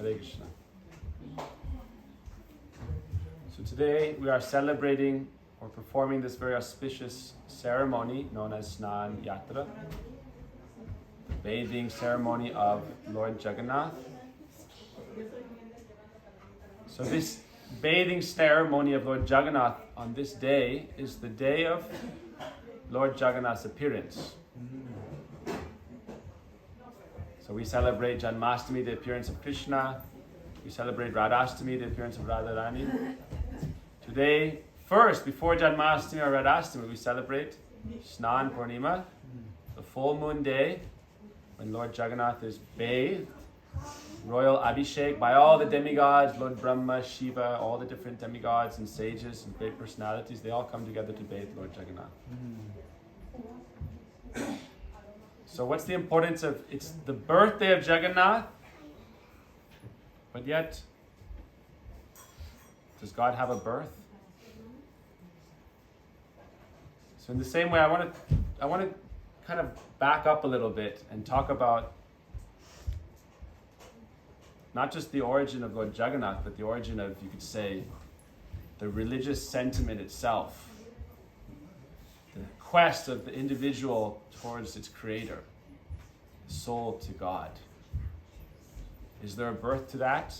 Hare Krishna. So today we are celebrating or performing this very auspicious ceremony known as Snana-yatra, the bathing ceremony of Lord Jagannath. So this bathing ceremony of Lord Jagannath on this day is the day of Lord Jagannath's appearance. So we celebrate Janmashtami, the appearance of Krishna. We celebrate Radhashtami, the appearance of Radharani. Today, first, before Janmashtami or Radhashtami, we celebrate Snan Purnima, the full moon day, when Lord Jagannath is bathed, royal Abhishek by all the demigods, Lord Brahma, Shiva, all the different demigods and sages and great personalities. They all come together to bathe Lord Jagannath. So what's the importance of, it's the birthday of Jagannath, but yet, does God have a birth? So in the same way, I want to kind of back up a little bit and talk about not just the origin of Lord Jagannath, but the origin of, you could say, the religious sentiment itself. The quest of the individual towards its creator, the soul to God. Is there a birth to that?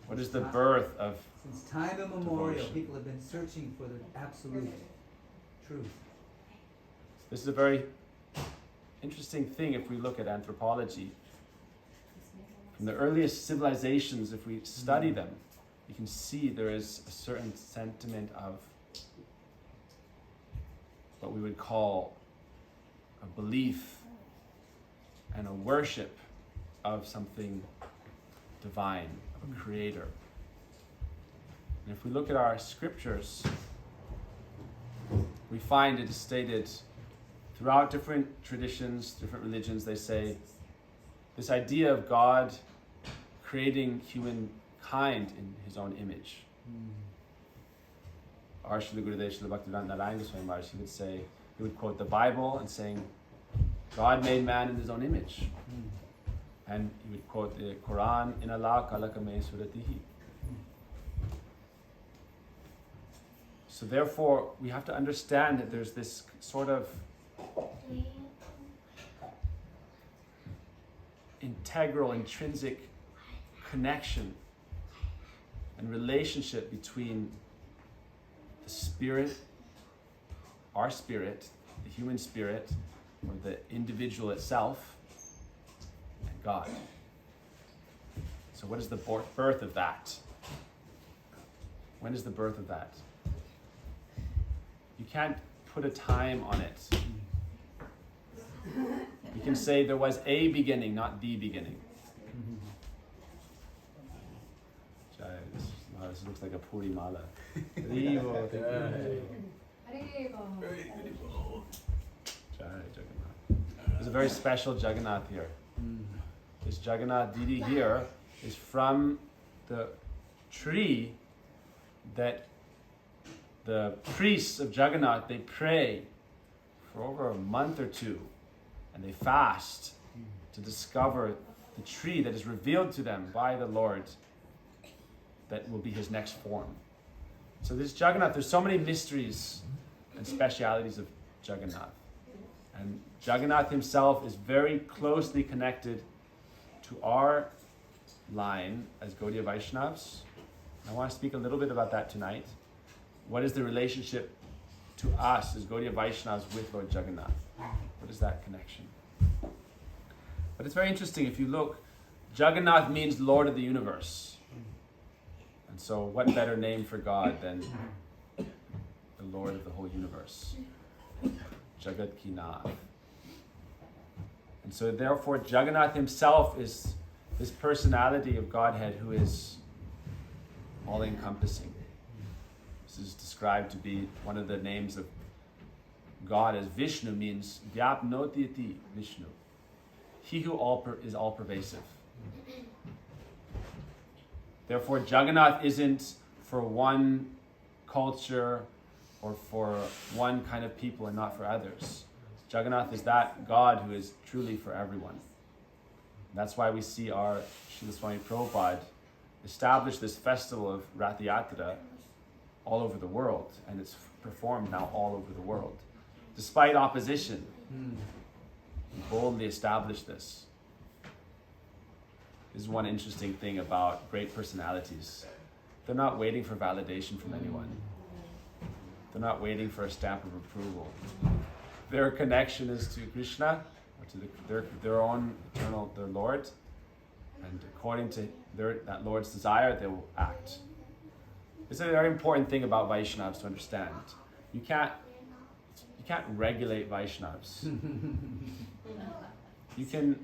What is the birth of Since time immemorial, devotion? people have been searching for the absolute truth. This is a very interesting thing if we look at anthropology. From the earliest civilizations, if we study them, you can see there is a certain sentiment of what we would call a belief and a worship of something divine, of a creator. And if we look at our scriptures, we find it is stated throughout different traditions, different religions, they say this idea of God creating humankind in his own image. Our Srila Gurudev Srila Bhaktivedanta Narayana Goswami Maharaj, he would say, he would quote the Bible and saying, God made man in his own image. And he would quote the Quran, in Allah kalakame suratihi. So therefore, we have to understand that there's this sort of integral, intrinsic connection and relationship between the spirit, our spirit, the human spirit, or the individual itself, and God. So what is the birth of that? When is the birth of that? You can't put a time on it. You can say there was a beginning, not the beginning. This looks like a Puri Mala. There's a very special Jagannath here. This Jagannath Didi here is from the tree that the priests of Jagannath, they pray for over a month or two, and they fast to discover the tree that is revealed to them by the Lord that will be his next form. So this Jagannath, there's so many mysteries and specialities of Jagannath. And Jagannath himself is very closely connected to our line as Gaudiya Vaishnavas. I want to speak a little bit about that tonight. What is the relationship to us as Gaudiya Vaishnavas with Lord Jagannath? What is that connection? But it's very interesting. If you look, Jagannath means Lord of the universe. And so what better name for God than the Lord of the whole universe? Jagat Ki Nath. And so therefore Jagannath himself is this personality of Godhead who is all-encompassing. This is described to be one of the names of God as Vishnu means Vyapnoti iti Vishnu. He who is all-pervasive. Therefore, Jagannath isn't for one culture or for one kind of people and not for others. Jagannath is that God who is truly for everyone. That's why we see our Srila Swami Prabhupada establish this festival of Rath-yatra all over the world, and it's performed now all over the world. Despite opposition, he boldly established this. This is one interesting thing about great personalities. They're not waiting for validation from anyone. They're not waiting for a stamp of approval. Their connection is to Krishna, or to their own eternal, their Lord, and according to that Lord's desire, they will act. It's a very important thing about Vaishnavas to understand. You can't regulate Vaishnavas. You can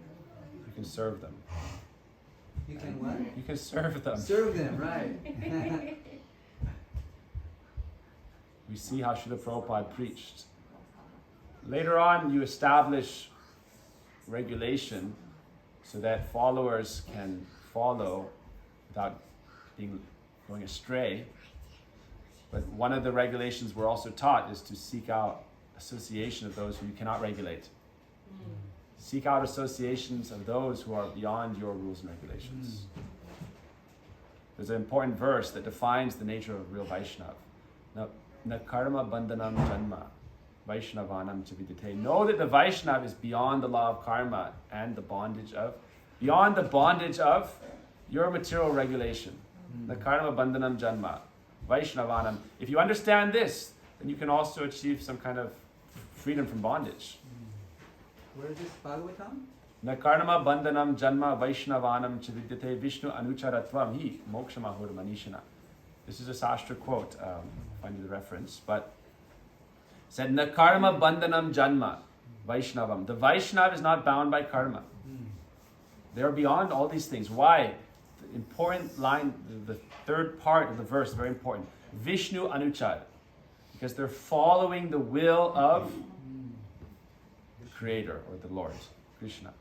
serve them. You can what? You can serve them. Serve them, right. We see how Srila Prabhupada preached. Later on, you establish regulation so that followers can follow without going astray. But one of the regulations we're also taught is to seek out association of those who you cannot regulate. Seek out associations of those who are beyond your rules and regulations. There's an important verse that defines the nature of a real Vaishnava. Na karma bandhanam janma Vaishnavanam chavidite. Know that the Vaishnava is beyond the law of karma and beyond the bondage of your material regulation. Na karma bandhanam janma Vaishnavanam. If you understand this, then you can also achieve some kind of freedom from bondage. Where is this Bhagavatam? Na karma bandhanam janma Vaishnavanam chavidyate Vishnu anucharatvam hi mokshamahur manishana. This is a Sastra quote, find you the reference, but said na karma bandhanam janma Vaishnavam. The Vaishnava is not bound by karma. They are beyond all these things. Why? The important line, the third part of the verse, very important. Vishnu anuchar. Because they're following the will of the Creator or the Lord, Krishna.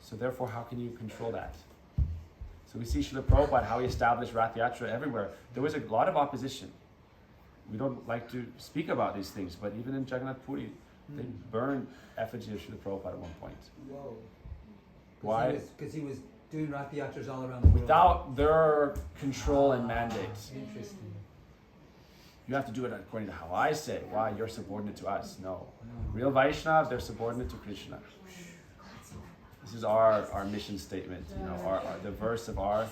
So therefore, how can you control that? So we see Srila Prabhupada, how he established Rath-yatra everywhere. There was a lot of opposition. We don't like to speak about these things, but even in Jagannath Puri, they burned effigy of Srila Prabhupada at one point. Whoa. Why? Because he was doing Rath-yatras all around the world. Without their control and mandates. Interesting. You have to do it according to how I say. Why? You're subordinate to us. No. Real Vaishnava, they're subordinate to Krishna. This is our mission statement. You know, the verse of our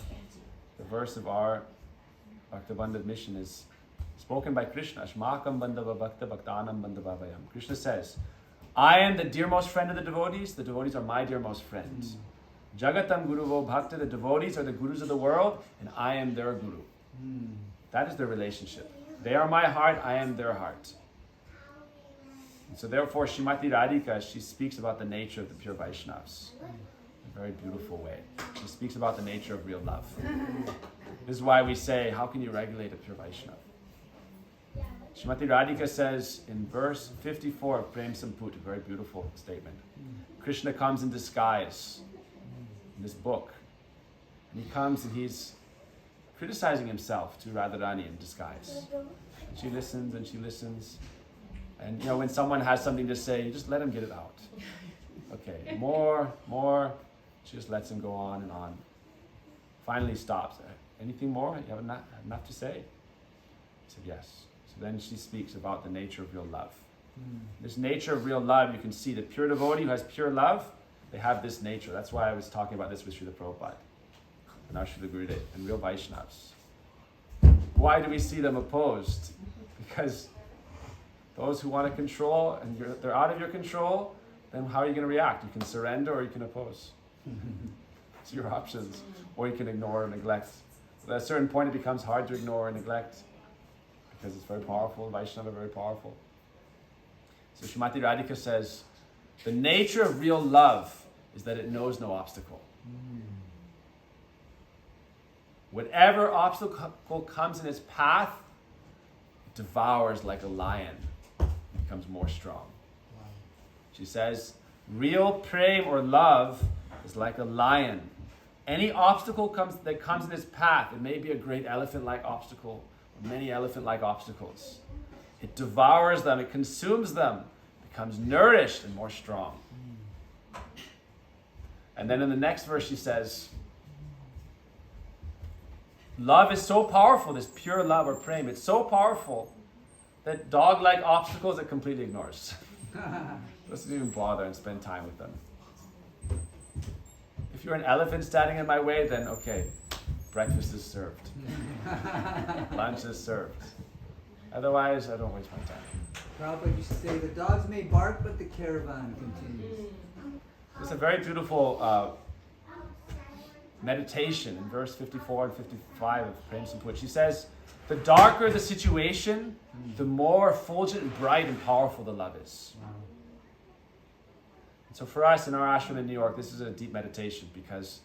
Bhakta mission is spoken by Krishna. Ashmakam bandhava bhakta bhaktanam bandhavavayam. Krishna says, I am the dearmost friend of the devotees are my dearmost friends. Jagatam guruvo bhakta, the devotees are the gurus of the world, and I am their guru. That is their relationship. They are my heart, I am their heart. And so therefore, Srimati Radhika, she speaks about the nature of the pure Vaishnavas in a very beautiful way. She speaks about the nature of real love. This is why we say, how can you regulate a pure Vaishnava? Srimati Radhika says in verse 54 of Prem Samput, a very beautiful statement. Krishna comes in disguise in this book. And he comes and he's criticizing himself to Radharani in disguise. And she listens and she listens. And you know, when someone has something to say, you just let him get it out. Okay, more. She just lets him go on and on. Finally stops. Anything more? You have enough to say? He said, yes. So then she speaks about the nature of real love. This nature of real love, you can see the pure devotee who has pure love, they have this nature. That's why I was talking about this with Srila Prabhupada and our Srila Gurudev and real Vaishnavas. Why do we see them opposed? Because those who want to control and they're out of your control, then how are you going to react? You can surrender or you can oppose. It's your options. Or you can ignore or neglect. At a certain point it becomes hard to ignore or neglect because it's very powerful. Vaishnava very powerful. So Srimati Radhika says, the nature of real love is that it knows no obstacle. Whatever obstacle comes in its path, it devours like a lion. It becomes more strong. Wow. She says, real prem or love is like a lion. Any obstacle that comes in its path, it may be a great elephant-like obstacle, or many elephant-like obstacles. It devours them, it consumes them, becomes nourished and more strong. And then in the next verse she says, love is so powerful, this pure love or prema, it's so powerful that dog-like obstacles it completely ignores. Doesn't even bother and spend time with them. If you're an elephant standing in my way, then okay, breakfast is served. Lunch is served. Otherwise, I don't waste my time. Prabhupada used to say, the dogs may bark, but the caravan continues. It's a very beautiful meditation in verse 54 and 55 of Prem Samput. She says, the darker the situation, the more effulgent and bright and powerful the love is. Wow. So for us in our ashram in New York, this is a deep meditation because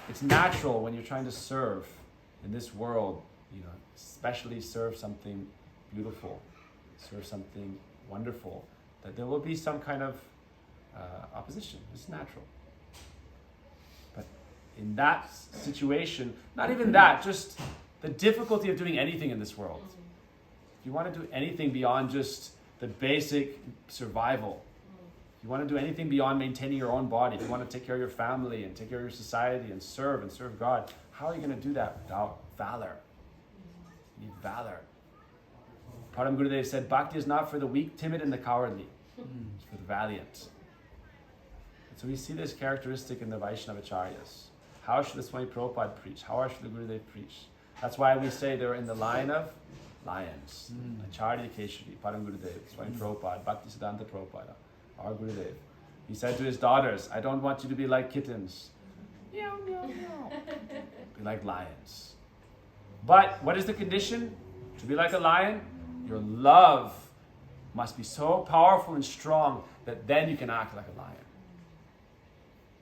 it's natural when you're trying to serve in this world, especially serve something beautiful, serve something wonderful, that there will be some kind of opposition. It's natural. But in that situation, not even that, just the difficulty of doing anything in this world. If you want to do anything beyond just the basic survival, if you want to do anything beyond maintaining your own body, if you want to take care of your family and take care of your society and serve God, how are you going to do that without valor? You need valor. Param Gurudev said, Bhakti is not for the weak, timid, and the cowardly. It's for the valiant. And so we see this characteristic in the Vaishnava Acharyas. How should the Swami Prabhupada preach? How should the Gurudev preach? That's why we say they're in the line of lions. Acharya Keshari, Param Gurudev, Swami Prabhupada, Bhakti Siddhanta Prabhupada, our Gurudev. He said to his daughters, I don't want you to be like kittens. Meow, meow, meow. Be like lions. But what is the condition? To be like a lion, your love must be so powerful and strong that then you can act like a lion.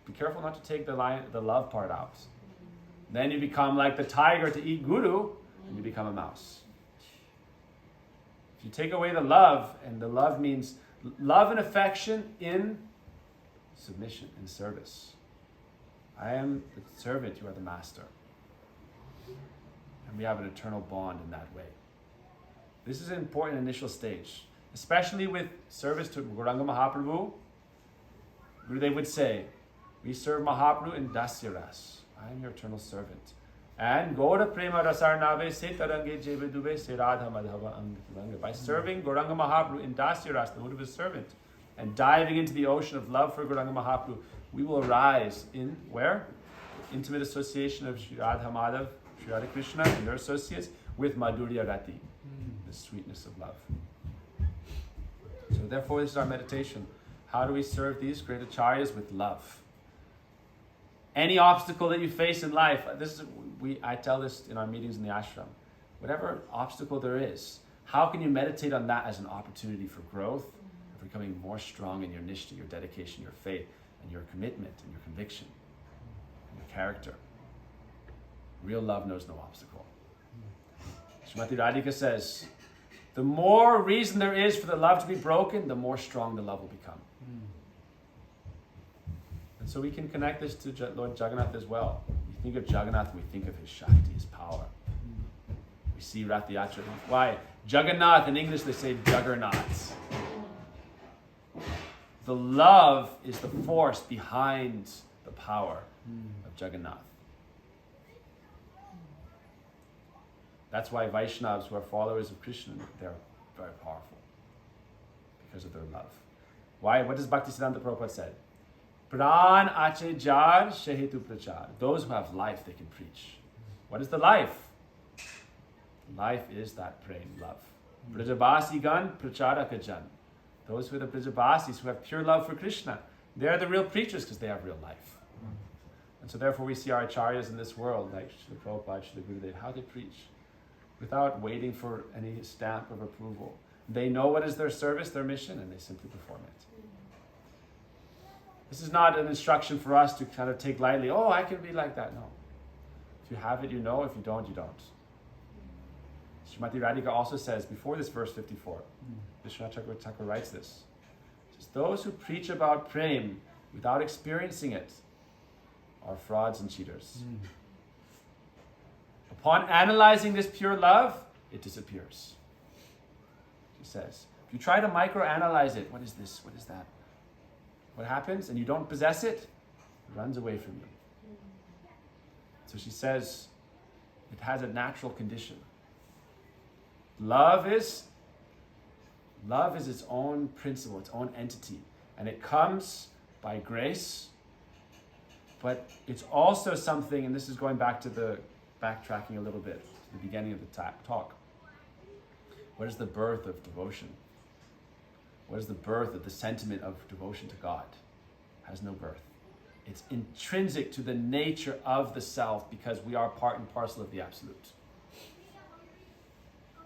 Be careful not to take the love part out. Then you become like the tiger to eat guru, and you become a mouse. If you take away the love, and the love means love and affection in submission, in service. I am the servant, you are the master. And we have an eternal bond in that way. This is an important initial stage, especially with service to Gauranga Mahaprabhu. Gurudev would say, we serve Mahaprabhu in Dasya Ras. I am your eternal servant. And Gaura Prema Rasarnave Se Tarange Jeve Dube Se Radha Madhava Anganga. By serving Gauranga Mahaprabhu in Dasya Ras, the mood of his servant, and diving into the ocean of love for Gauranga Mahaprabhu, we will rise in where? Intimate association of Sri Radha Madhav, Sri Radha Krishna and their associates with Madhurya Rati, the sweetness of love. So therefore this is our meditation. How do we serve these great acharyas? With love. Any obstacle that you face in life, I tell this in our meetings in the ashram. Whatever obstacle there is, how can you meditate on that as an opportunity for growth, of becoming more strong in your nishtha, your dedication, your faith, and your commitment, and your conviction, and your character. Real love knows no obstacle. Srimati Radhika says, the more reason there is for the love to be broken, the more strong the love will become. And so we can connect this to Lord Jagannath as well. We think of Jagannath, we think of his Shakti, his power. We see Rath-yatra. Why? Jagannath, in English they say Juggernaut. The love is the force behind the power of Jagannath. That's why Vaishnavas, who are followers of Krishna, they're very powerful because of their love. Why? What does Bhaktisiddhanta Prabhupada say? Pran ache jar shehetu prachar. Those who have life, they can preach. What is the life? Life is that prem, love. Brajabasi gan pracharaka jan. Those who are the Brajabasis, who have pure love for Krishna, they're the real preachers because they have real life. And so therefore we see our acharyas in this world, like Srila Prabhupada, Srila Gurudev, how they preach, without waiting for any stamp of approval. They know what is their service, their mission, and they simply perform it. This is not an instruction for us to kind of take lightly, oh, I can be like that. No. If you have it, you know. If you don't, you don't. Srimati Radhika also says, before this verse 54, Vishwanath Thakur writes this. Says, those who preach about prem without experiencing it are frauds and cheaters. Upon analyzing this pure love, it disappears. She says, if you try to microanalyze it, what is this? What is that? What happens? And you don't possess it, runs away from you. So she says, it has a natural condition. Love is its own principle, its own entity. And it comes by grace, but it's also something, and this is going back to the backtracking a little bit, to the beginning of the talk. What is the birth of devotion? What is the birth of the sentiment of devotion to God? It has no birth. It's intrinsic to the nature of the self because we are part and parcel of the Absolute.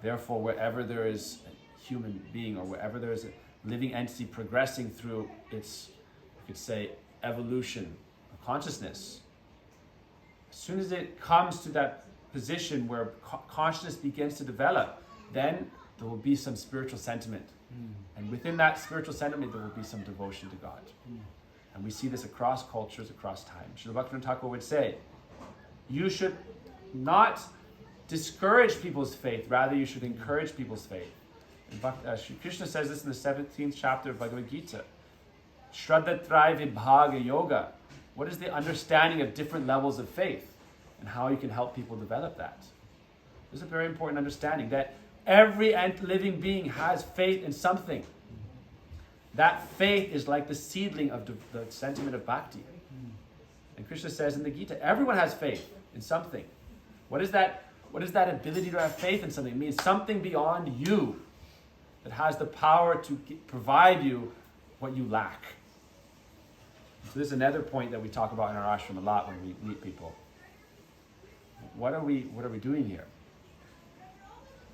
Therefore, wherever there is a human being or wherever there is a living entity progressing through its, you could say, evolution of consciousness, as soon as it comes to that position where consciousness begins to develop, then there will be some spiritual sentiment. And within that spiritual sentiment, there will be some devotion to God. And we see this across cultures, across time. Srila Bhaktivinoda Thakur would say, you should not discourage people's faith, rather you should encourage people's faith. Shri Krishna says this in the 17th chapter of Bhagavad Gita. Shraddha-traya vibhaga yoga. What is the understanding of different levels of faith and how you can help people develop that? There's a very important understanding that every living being has faith in something. That faith is like the seedling of the sentiment of bhakti. And Krishna says in the Gita, everyone has faith in something. What is that ability to have faith in something? It means something beyond you that has the power to provide you what you lack. So this is another point that we talk about in our ashram a lot when we meet people. What are we doing here?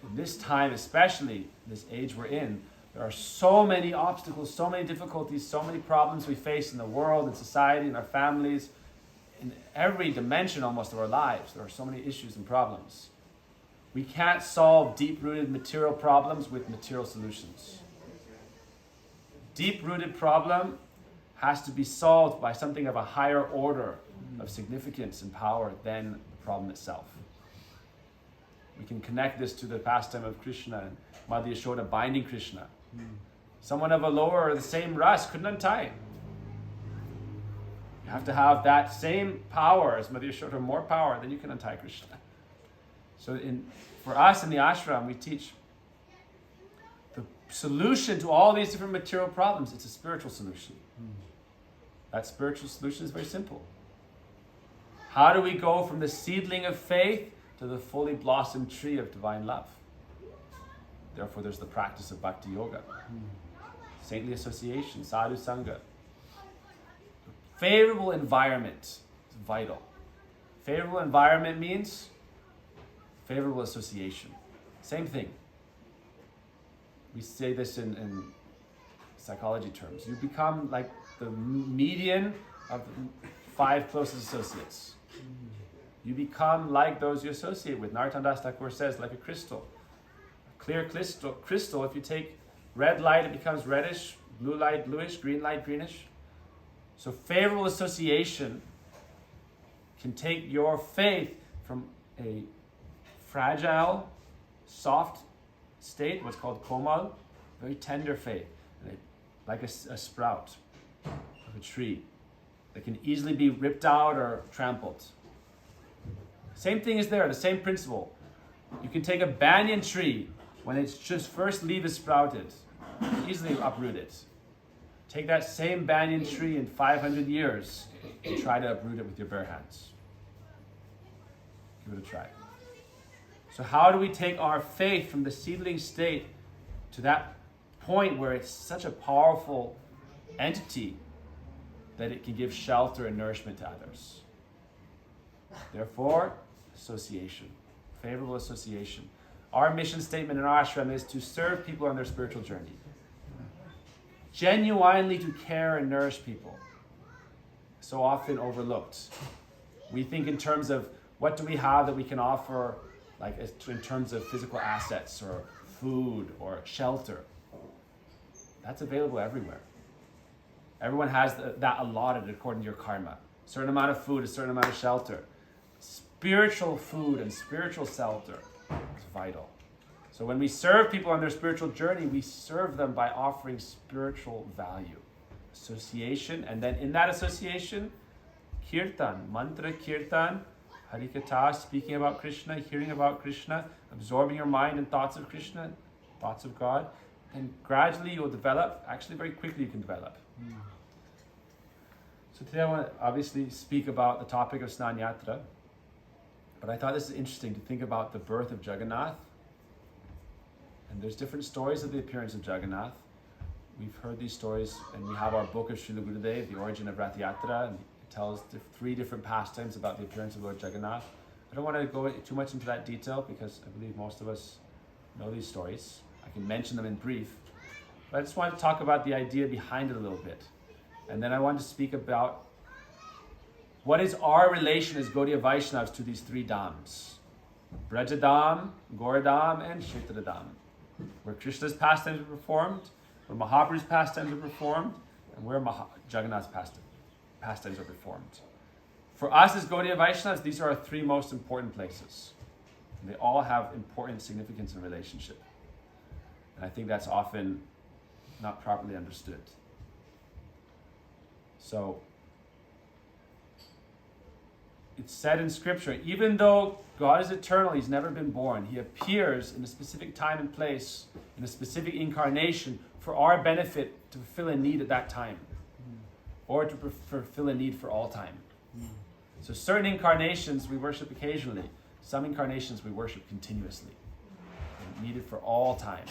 In this time, especially this age we're in, there are so many obstacles, so many difficulties, so many problems we face in the world, in society, in our families, in every dimension almost of our lives. There are so many issues and problems. We can't solve deep-rooted material problems with material solutions. Deep-rooted problem has to be solved by something of a higher order of significance and power than the problem itself. We can connect this to the pastime of Krishna and Mother Yashoda binding Krishna. Someone of a lower or the same ras couldn't untie. You have to have that same power as Mother Yashoda, more power, then you can untie Krishna. So for us in the ashram, we teach the solution to all these different material problems. It's a spiritual solution. That spiritual solution is very simple. How do we go from the seedling of faith to the fully blossomed tree of divine love? Therefore, there's the practice of bhakti yoga, saintly association, sadhu sangha. Favorable environment is vital. Favorable environment means favorable association. Same thing. We say this in psychology terms. You become like the median of the 5 closest associates. You become like those you associate with. Narottam Das Thakur says, like a crystal. Clear crystal, if you take red light, it becomes reddish, blue light, bluish, green light, greenish. So favorable association can take your faith from a fragile, soft state, what's called komal, very tender faith, like a sprout of a tree that can easily be ripped out or trampled. Same thing is there, the same principle. You can take a banyan tree when its just first leaf is sprouted, easily uproot it. Take that same banyan tree in 500 years and try to uproot it with your bare hands. Give it a try. So how do we take our faith from the seedling state to that point where it's such a powerful entity that it can give shelter and nourishment to others? Therefore, association, favorable association. Our mission statement in our ashram is to serve people on their spiritual journey. Genuinely to care and nourish people. So often overlooked. We think in terms of what do we have that we can offer, like in terms of physical assets or food or shelter. That's available everywhere. Everyone has that allotted according to your karma. A certain amount of food, a certain amount of shelter. Spiritual food and spiritual shelter is vital. So when we serve people on their spiritual journey, we serve them by offering spiritual value, association, and then in that association, Kirtan, mantra kirtan, harikatha, speaking about Krishna, hearing about Krishna, absorbing your mind in thoughts of Krishna, thoughts of God, and gradually you'll develop, actually very quickly you can develop. So today I want to obviously speak about the topic of Snana-yatra, but I thought this is interesting to think about the birth of Jagannath. And there's different stories of the appearance of Jagannath. We've heard these stories, and we have our book of Srila Gurudev, The Origin of Rath Yatra, and it tells three different pastimes about the appearance of Lord Jagannath. I don't want to go too much into that detail because I believe most of us know these stories. I can mention them in brief, but I just want to talk about the idea behind it a little bit. And then I want to speak about what is our relation as Gaudiya Vaishnavas to these three dhams: Brajadham, Gauradham, and Kshetradham, where Krishna's pastimes are performed, where Mahaprabhu's pastimes are performed, and where Jagannath's pastimes are performed. For us as Gaudiya Vaishnavas, these are our three most important places. And they all have important significance in relationship. And I think that's often not properly understood. So, it's said in scripture, even though God is eternal, he's never been born. He appears in a specific time and place, in a specific incarnation, for our benefit to fulfill a need at that time, or to fulfill a need for all time. So certain incarnations we worship occasionally, some incarnations we worship continuously, needed for all time.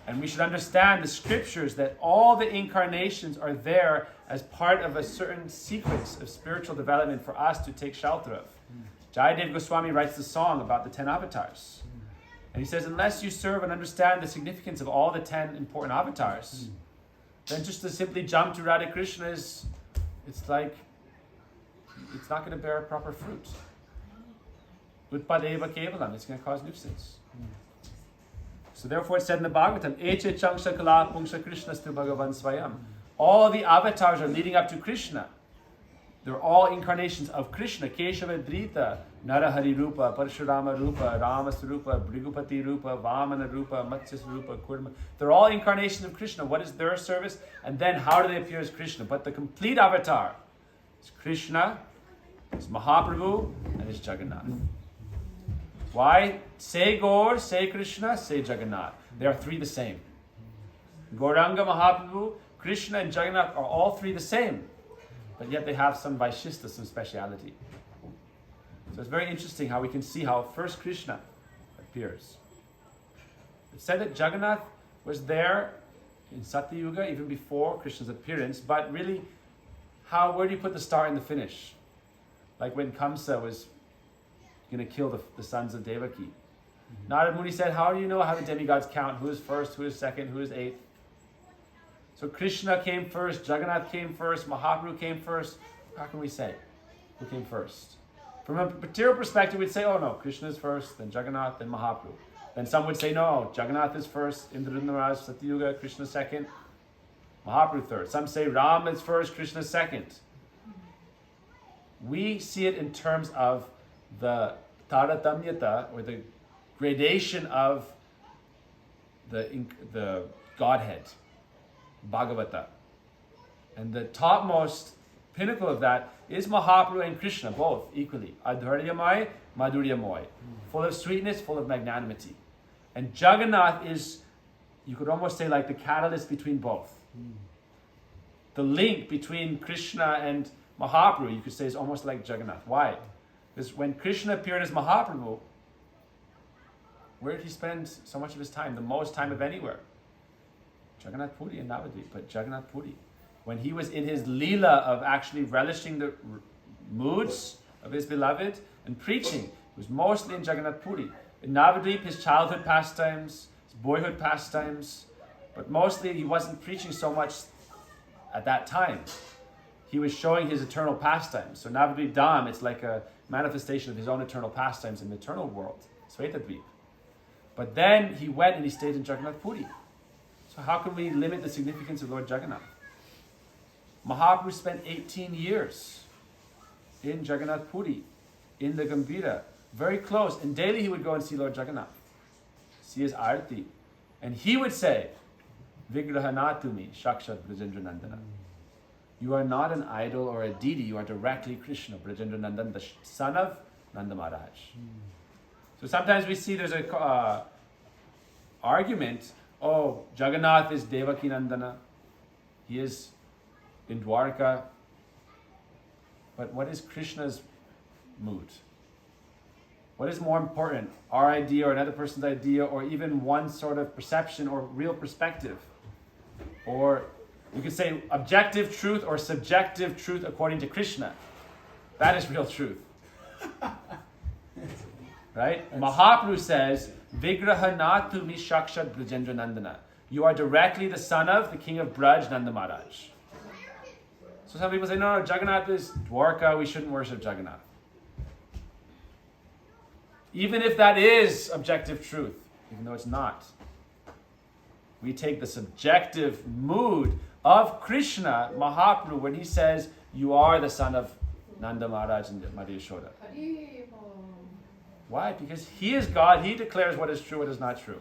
And we should understand the scriptures that all the incarnations are there as part of a certain sequence of spiritual development for us to take shelter of. Jayadev Goswami writes the song about the 10 avatars. And he says, unless you serve and understand the significance of all the 10 important avatars, then just to simply jump to Radha Krishna it's not going to bear proper fruit. Utpadeva kevalam, it's going to cause nuisance. So therefore it said in the Bhagavatam, Eche changsha kala pungsha Krishna stu bhagavan swayam. All the avatars are leading up to Krishna. They're all incarnations of Krishna. Keshava Drita, Narahari Rupa, Parashurama Rupa, Ramasrupa, Brigupati Rupa, Vamana Rupa, Matsya Rupa, Kurma. They're all incarnations of Krishna. What is their service? And then how do they appear as Krishna? But the complete avatar is Krishna, is Mahaprabhu, and is Jagannath. Why? Say Gaur, say Krishna, say Jagannath. They are three the same. Gauranga, Mahaprabhu, Krishna, and Jagannath are all three the same. But yet they have some Vaishishta, some speciality. So it's very interesting how we can see how first Krishna appears. It's said that Jagannath was there in Satyuga even before Krishna's appearance, but really, where do you put the start and the finish? Like when Kamsa was going to kill the sons of Devaki. Narad Muni said, how do you know how the demigods count? Who is first, who is second, who is eighth? So Krishna came first, Jagannath came first, Mahaprabhu came first. How can we say who came first? From a material perspective, we'd say, oh no, Krishna is first, then Jagannath, then Mahaprabhu. Then some would say, no, Jagannath is first, Indra Satyuga, Krishna second, Mahaprabhu third. Some say Ram is first, Krishna second. We see it in terms of the taratamyata, or the gradation of the Godhead, Bhagavata. And the topmost pinnacle of that is Mahaprabhu and Krishna, both equally. Adharyamay, Madhuryamoy. Full of sweetness, full of magnanimity. And Jagannath is, you could almost say, like the catalyst between both. The link between Krishna and Mahaprabhu, you could say, is almost like Jagannath. Why? Because when Krishna appeared as Mahaprabhu, where did he spend so much of his time? The most time of anywhere. Jagannath Puri and Navadvip, but Jagannath Puri. When he was in his Leela of actually relishing the moods of his beloved and preaching, it was mostly in Jagannath Puri. In Navadvip, his childhood pastimes, his boyhood pastimes, but mostly he wasn't preaching so much at that time. He was showing his eternal pastimes. So Navadvip Dham, it's like a manifestation of his own eternal pastimes in the eternal world, Svetadvip. But then he went and he stayed in Jagannath Puri. So how can we limit the significance of Lord Jagannath? Mahaprabhu spent 18 years in Jagannath Puri, in the Gambhira, very close. And daily he would go and see Lord Jagannath, see his arti. And he would say, Vigrahanatumi Shakshat Brajendra Nandana. You are not an idol or a deity. You are directly Krishna, Brajendra Nandan, the son of Nanda Maharaj. So sometimes we see there's a argument, oh, Jagannath is Devaki Nandana. He is in Dwarka. But what is Krishna's mood? What is more important, our idea or another person's idea, or even one sort of perception or real perspective? Or you could say objective truth or subjective truth according to Krishna. That is real truth. Right? Mahaprabhu says, Vigraha natu mi shakshat Brajendra Nandana. You are directly the son of the king of Braj, Nanda Maharaj. So some people say, no, Jagannath is Dwarka, we shouldn't worship Jagannath. Even if that is objective truth, even though it's not, we take the subjective mood of Krishna, Mahaprabhu, when he says, you are the son of Nanda Maharaj and Mother Yashoda. Why? Because he is God, he declares what is true, what is not true.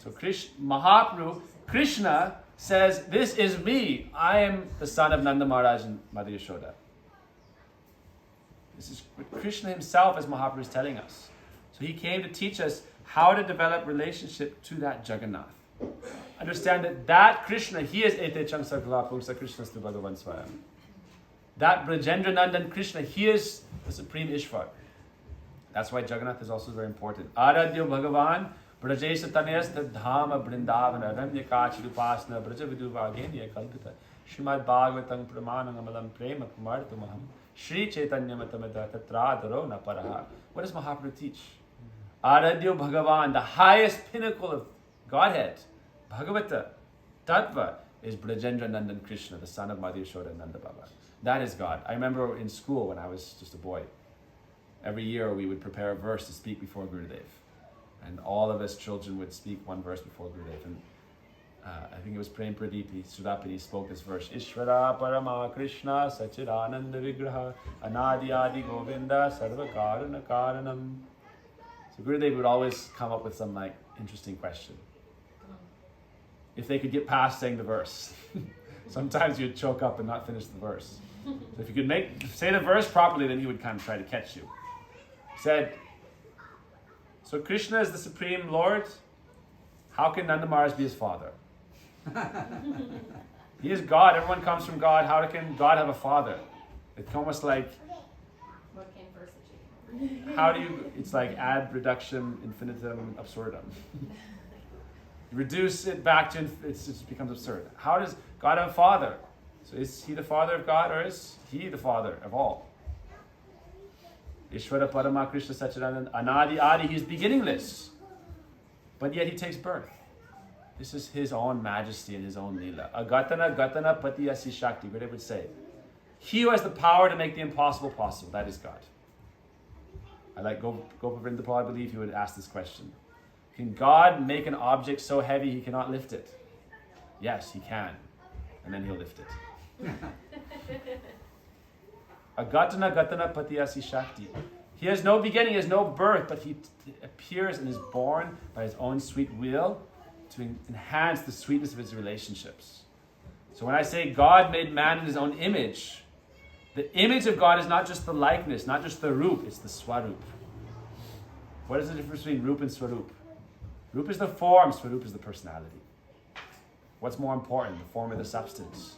So Mahaprabhu, Krishna says, this is me. I am the son of Nanda Maharaj and Mother Yashoda. This is what Krishna himself, as Mahaprabhu, is telling us. So he came to teach us how to develop relationship to that Jagannath. Understand that Krishna, he is Ete Chang Sakla Pursa Krishna Stu Bhagavan Swayam. That Brajendra Nandan Krishna, he is the supreme Ishvar. That's why Jagannath is also very important. Aradhya Bhagavan, Brajesha Tanayas Dhama Brindavana, Ramya Kachirupasna, Brajavidu Vagenya Kalpita, Srimad Bhagavatam Pramanam Amalam Prema Kumartamaham, Shri Chaitanya Matamada Tatradaro Naparaha. What does Mahaprabhu teach? Aradhya Bhagavan, the highest pinnacle of Godhead, Bhagavata, Tattva, is Brajendra Nandan Krishna, the son of Madhya Yashoda and Nanda Baba. That is God. I remember in school when I was just a boy, every year we would prepare a verse to speak before Gurudev. And all of us children would speak one verse before Gurudev. And I think it was Prem Pradeep, he stood up and he spoke this verse. Ishvara Parama Krishna Sachidananda Vigraha Anadi Adi Govinda Sarva Karana Karanam. So Gurudev would always come up with some interesting question. If they could get past saying the verse. Sometimes you'd choke up and not finish the verse. So if you could say the verse properly, then he would kind of try to catch you. He said, so Krishna is the Supreme Lord. How can Nanda Maharaj be his father? He is God. Everyone comes from God. How can God have a father? It's almost like, What came first, the chicken? how do you, it's like ad reduction infinitum absurdum. You reduce it back to, it just becomes absurd. How does God have a father? So is he the father of God, or is he the father of all? Ishvara Parama Krishna Sachidananda Anadi Adi, he is beginningless. But yet he takes birth. This is his own majesty and his own lila. Agatana Gatana Patiyasi Shakti, what it would say. He who has the power to make the impossible possible, that is God. I like Gopa Vrindapal, I believe he would ask this question. Can God make an object so heavy he cannot lift it? Yes, he can. And then he'll lift it. Agatana Gatana Patiyasi Shakti. He has no beginning, he has no birth, but he appears and is born by his own sweet will to enhance the sweetness of his relationships. So when I say God made man in his own image, the image of God is not just the likeness, not just the roop, it's the swarup. What is the difference between roop and swarup? Roop is the form, swarup is the personality. What's more important, the form or the substance?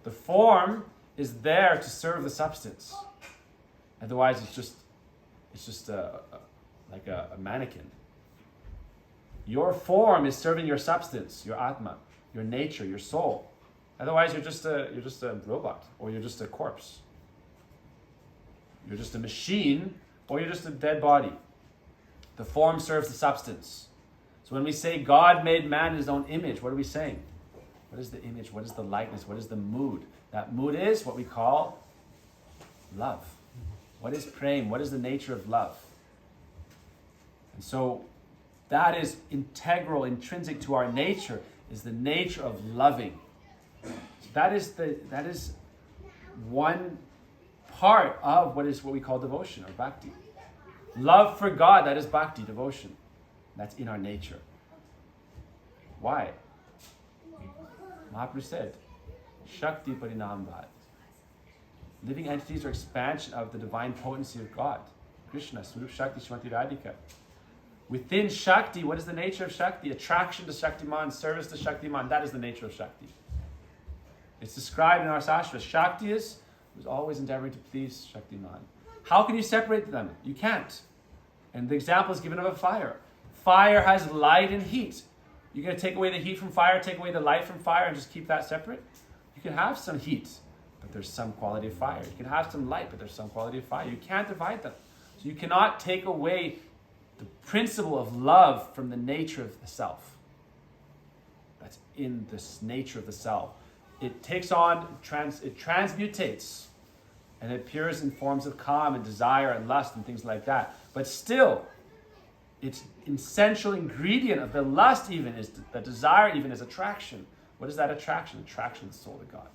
The form is there to serve the substance. Otherwise, it's just like a mannequin. Your form is serving your substance, your atma, your nature, your soul. Otherwise, you're just a robot, or you're just a corpse. You're just a machine, or you're just a dead body. The form serves the substance. So when we say God made man in his own image, what are we saying? What is the image? What is the likeness? What is the mood? That mood is what we call love. What is prem? What is the nature of love? And so that is integral, intrinsic to our nature, is the nature of loving. So that is one part of what we call devotion or bhakti. Love for God, that is bhakti, devotion. That's in our nature. Why? Mahaprabhu said, Shakti Parinam Bhat. Living entities are expansion of the divine potency of God. Krishna, Swarup Shakti Shrimati Radhika. Within Shakti, what is the nature of Shakti? Attraction to Shaktiman, service to Shaktiman. That is the nature of Shakti. It's described in our sastras. Shakti is who's always endeavoring to please Shaktiman. How can you separate them? You can't. And the example is given of a fire. Fire has light and heat. You're going to take away the heat from fire, take away the light from fire, and just keep that separate? You can have some heat, but there's some quality of fire. You can have some light, but there's some quality of fire. You can't divide them. So you cannot take away the principle of love from the nature of the self. That's in this nature of the self. It takes on, it transmutates, and it appears in forms of calm and desire and lust and things like that. But still, its essential ingredient of the lust even is, the desire even is attraction. What is that attraction? Attraction of the soul to God.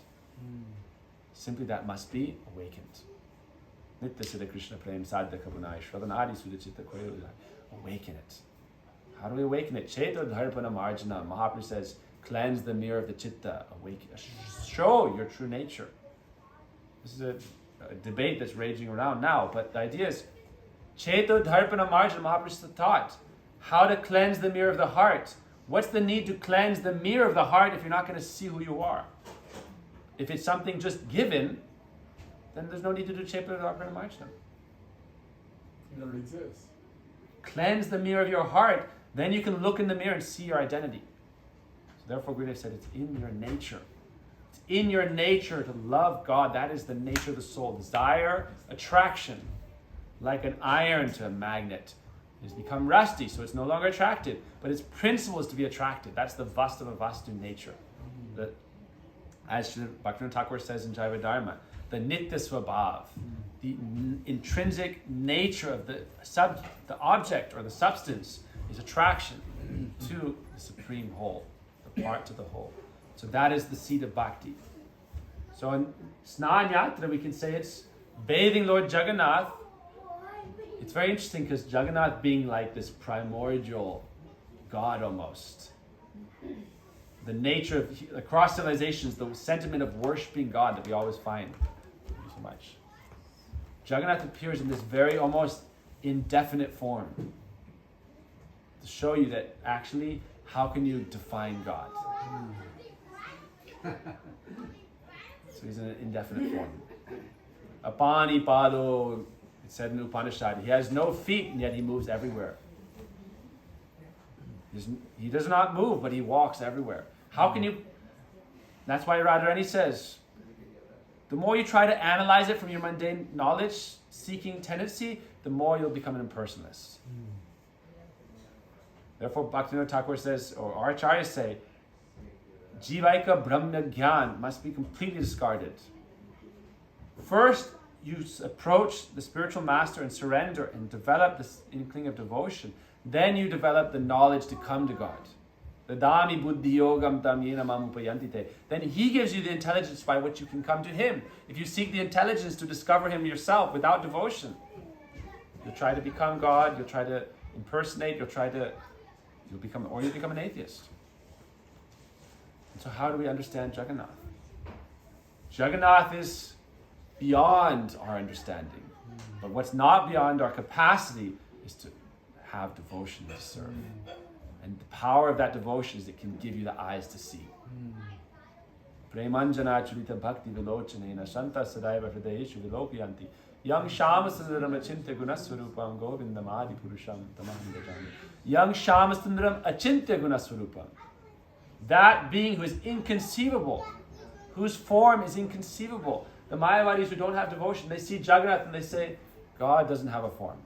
Simply that must be awakened. Nitya Siddha Krishna Prem Sadhaka Bunai Shravanadi Sudachitta Koyodai. Awaken it. How do we awaken it? Cheta Dharpana Marjana. Mahaprabhu says, cleanse the mirror of the chitta. Awaken. Show your true nature. This is a debate that's raging around now, but the idea is, Cheta Dharpana Marjana. Mahaprabhu taught how to cleanse the mirror of the heart. What's the need to cleanse the mirror of the heart if you're not going to see who you are? If it's something just given, then there's no need to do Cheta Dharpana Marjana. It never exists. Cleanse the mirror of your heart, then you can look in the mirror and see your identity. So therefore, Gurudev said it's in your nature. It's in your nature to love God. That is the nature of the soul. Desire, attraction. Like an iron to a magnet. It has become rusty, so it's no longer attracted. But its principle is to be attracted. That's the Vastava Vastu nature. As Bhaktivinoda Thakur says in Jaiva Dharma, the Nitya Swabhav. The intrinsic nature of the object or the substance is attraction to the supreme whole, the part to the whole. So that is the seed of bhakti. So in Snana-yatra we can say it's bathing Lord Jagannath. It's very interesting because Jagannath being like this primordial God almost. The nature of across civilizations, the sentiment of worshipping God that we always find. Thank you so much. Jagannath appears in this very almost indefinite form to show you that actually, how can you define God? So he's in an indefinite form. Apani Pado, it said in Upanishad, he has no feet and yet he moves everywhere. He does not move, but he walks everywhere. How can you? That's why Radharani says, the more you try to analyze it from your mundane knowledge-seeking tendency, the more you'll become an impersonalist. Therefore, Bhaktivinoda Thakur says, or our acharyas say, Jivaika Brahma Gyan must be completely discarded. First, you approach the spiritual master and surrender and develop this inkling of devotion. Then you develop the knowledge to come to God. Dadami buddhi yogam tam yena mam upayantite. Then he gives you the intelligence by which you can come to him. If you seek the intelligence to discover him yourself without devotion, you'll try to become God, you'll try to impersonate, you'll become an atheist. And so how do we understand Jagannath? Jagannath is beyond our understanding. But what's not beyond our capacity is to have devotion to serve. And the power of that devotion is it can give you the eyes to see. Premanjana churita bhakti vilochanena shanta sadaiva hridayeshu vilokiyanti yang shama sundaram achintya gunaswarupam govindam adi purusham tamaham bhajami. Yang shama sundaram achintya gunaswarupam. That being who is inconceivable, whose form is inconceivable. The Mayavadis who don't have devotion, they see Jagannath and they say, God doesn't have a form.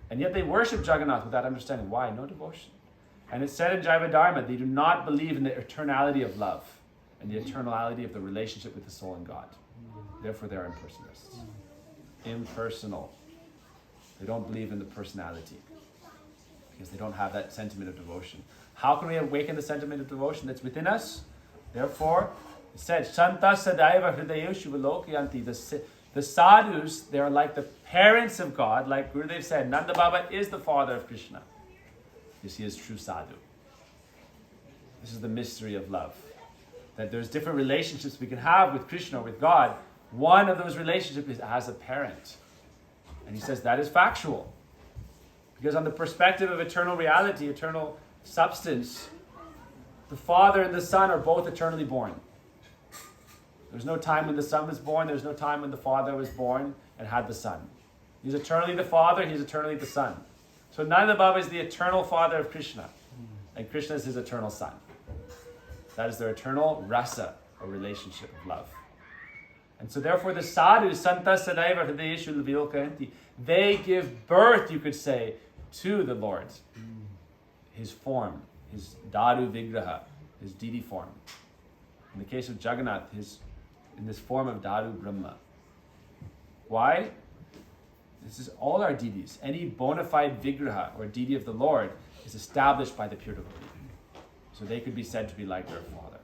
And yet they worship Jagannath without understanding. Why? No devotion. And it's said in Jaiva Dharma, they do not believe in the eternality of love and the eternality of the relationship with the soul and God. Therefore, they're impersonalists. Impersonal. They don't believe in the personality because they don't have that sentiment of devotion. How can we awaken the sentiment of devotion that's within us? Therefore, it said, Shanta Sadaiva Hridayeshu Vilokiyanti. The sadhus, they are like the parents of God, like Gurudev said, Nanda Baba is the father of Krishna. Because he is true sadhu. This is the mystery of love. that there's different relationships we can have with Krishna or with God. One of those relationships is as a parent. And he says that is factual. Because on the perspective of eternal reality, eternal substance, the Father and the Son are both eternally born. There's no time when the Son was born. There's no time when the Father was born and had the Son. He's eternally the Father. He's eternally the Son. So Nanda Baba is the eternal Father of Krishna. And Krishna is his eternal Son. That is their eternal rasa, or relationship of love. And so therefore the sadhus, santa sadaiva hridayeshu vilkayanti, they give birth, you could say, to the Lord. His form, his Daru Vigraha, his deity form. In the case of Jagannath, in this form of Daru Brahma. Why? This is all our deities. Any bona fide Vigraha, or deity of the Lord, is established by the pure devotee. So they could be said to be like their father.